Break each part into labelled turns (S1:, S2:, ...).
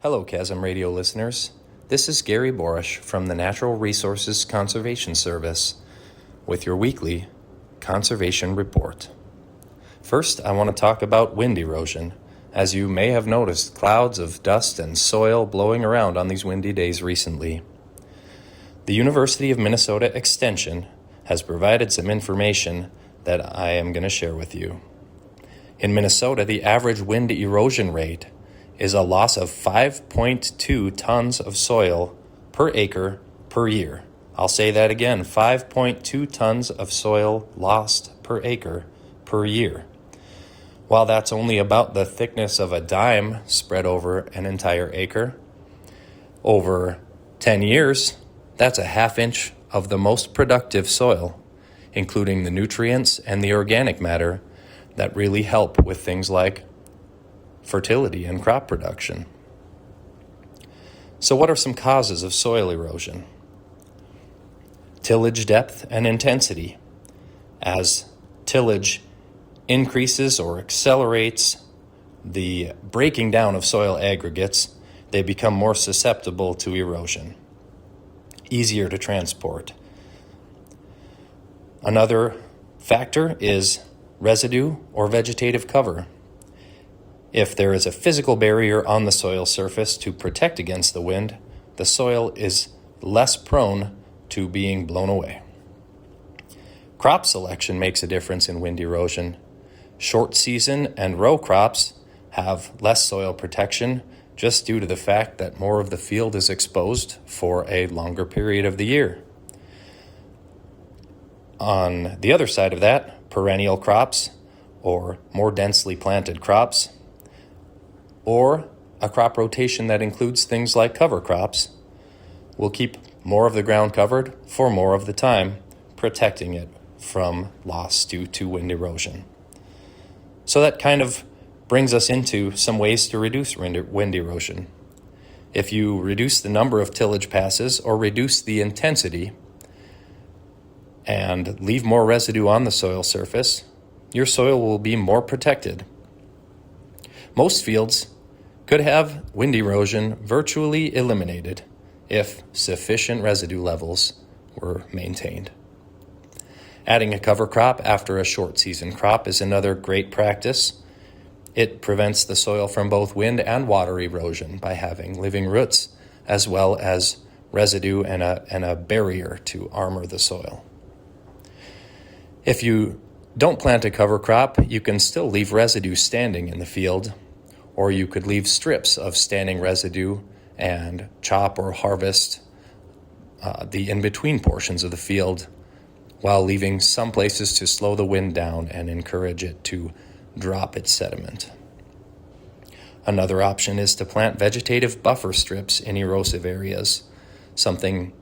S1: Hello, KASM radio listeners. This is Gary Borash from the Natural Resources Conservation Service with your weekly Conservation Report. First, I want to talk about wind erosion. As you may have noticed, clouds of dust and soil blowing around on these windy days recently. The University of Minnesota Extension has provided some information that I am going to share with you. In Minnesota, the average wind erosion rate is a loss of 5.2 tons of soil per acre per year. I'll say that again, 5.2 tons of soil lost per acre per year. While that's only about the thickness of a dime spread over an entire acre, over 10 years, that's a half inch of the most productive soil, including the nutrients and the organic matter that really help with things like fertility and crop production. So what are some causes of soil erosion? Tillage depth and intensity. As tillage increases or accelerates the breaking down of soil aggregates, they become more susceptible to erosion, easier to transport. Another factor is residue or vegetative cover. If there is a physical barrier on the soil surface to protect against the wind, the soil is less prone to being blown away. Crop selection makes a difference in wind erosion. Short season and row crops have less soil protection just due to the fact that more of the field is exposed for a longer period of the year. On the other side of that, perennial crops or more densely planted crops, or a crop rotation that includes things like cover crops, will keep more of the ground covered for more of the time, protecting it from loss due to wind erosion. So that kind of brings us into some ways to reduce wind erosion. If you reduce the number of tillage passes or reduce the intensity and leave more residue on the soil surface, your soil will be more protected. Most fields could have wind erosion virtually eliminated if sufficient residue levels were maintained. Adding a cover crop after a short season crop is another great practice. It prevents the soil from both wind and water erosion by having living roots as well as residue and a barrier to armor the soil. If you don't plant a cover crop, you can still leave residue standing in the field, or you could leave strips of standing residue and chop or harvest the in-between portions of the field while leaving some places to slow the wind down and encourage it to drop its sediment. Another option is to plant vegetative buffer strips in erosive areas, something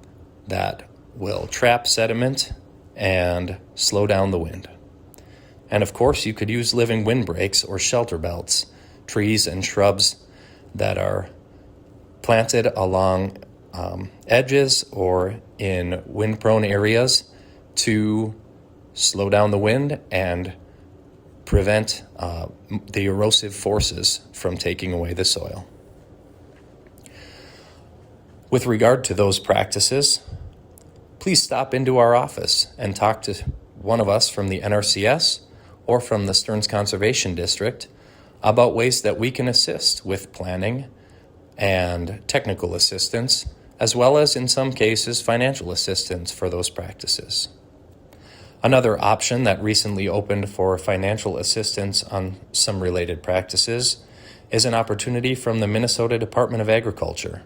S1: that will trap sediment and slow down the wind. And of course, you could use living windbreaks or shelter belts, trees and shrubs that are planted along edges or in wind-prone areas to slow down the wind and prevent the erosive forces from taking away the soil. With regard to those practices, please stop into our office and talk to one of us from the NRCS or from the Stearns Conservation District about ways that we can assist with planning and technical assistance, as well as in some cases financial assistance for those practices. Another option that recently opened for financial assistance on some related practices is an opportunity from the Minnesota Department of Agriculture.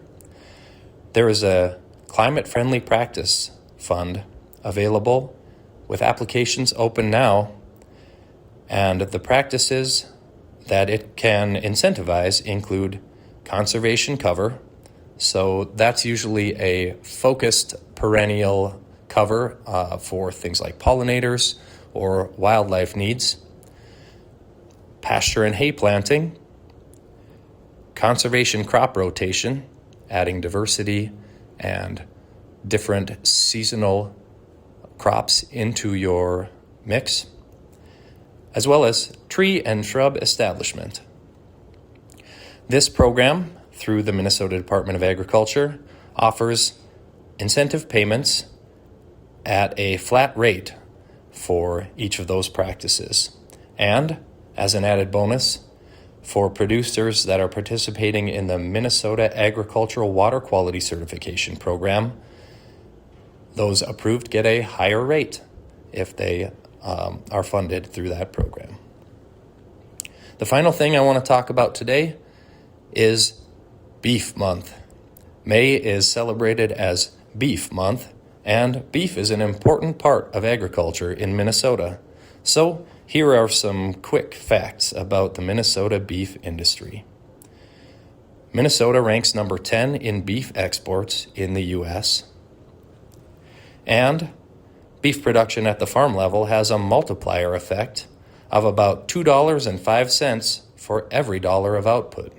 S1: There is a climate-friendly practice fund available with applications open now, and the practices that it can incentivize include conservation cover. So that's usually a focused perennial cover for things like pollinators or wildlife needs, pasture and hay planting, conservation crop rotation, adding diversity and different seasonal crops into your mix, as well as tree and shrub establishment. This program through the Minnesota Department of Agriculture, offers incentive payments at a flat rate for each of those practices. And, as an added bonus, for producers that are participating in the Minnesota Agricultural Water Quality Certification Program, those approved get a higher rate if they are funded through that program. The final thing I want to talk about today is Beef Month. May is celebrated as Beef Month, and beef is an important part of agriculture in Minnesota. So here are some quick facts about the Minnesota beef industry. Minnesota ranks number 10 in beef exports in the U.S., and beef production at the farm level has a multiplier effect of about $2.05 for every dollar of output.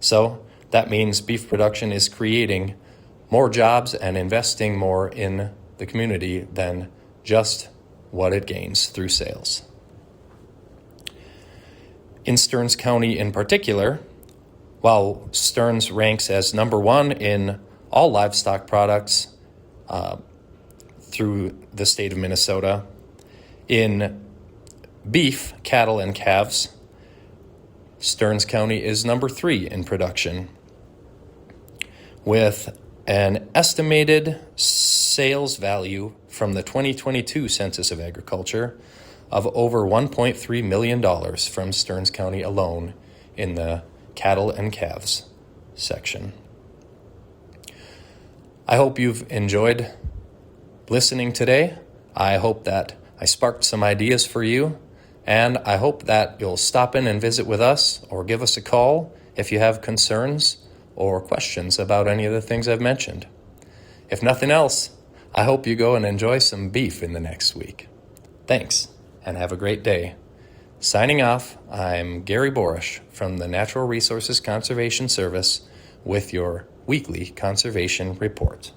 S1: So that means beef production is creating more jobs and investing more in the community than just what it gains through sales. In Stearns County in particular, while Stearns ranks as number 1 in all livestock products through the state of Minnesota, in beef, cattle, and calves, Stearns County is number 3 in production, with an estimated sales value from the 2022 Census of Agriculture of over $1.3 million from Stearns County alone in the cattle and calves section. I hope you've enjoyed listening today. I hope that I sparked some ideas for you, and I hope that you'll stop in and visit with us or give us a call if you have concerns or questions about any of the things I've mentioned. If nothing else, I hope you go and enjoy some beef in the next week. Thanks, and have a great day. Signing off, I'm Gary Borash from the Natural Resources Conservation Service with your weekly conservation report.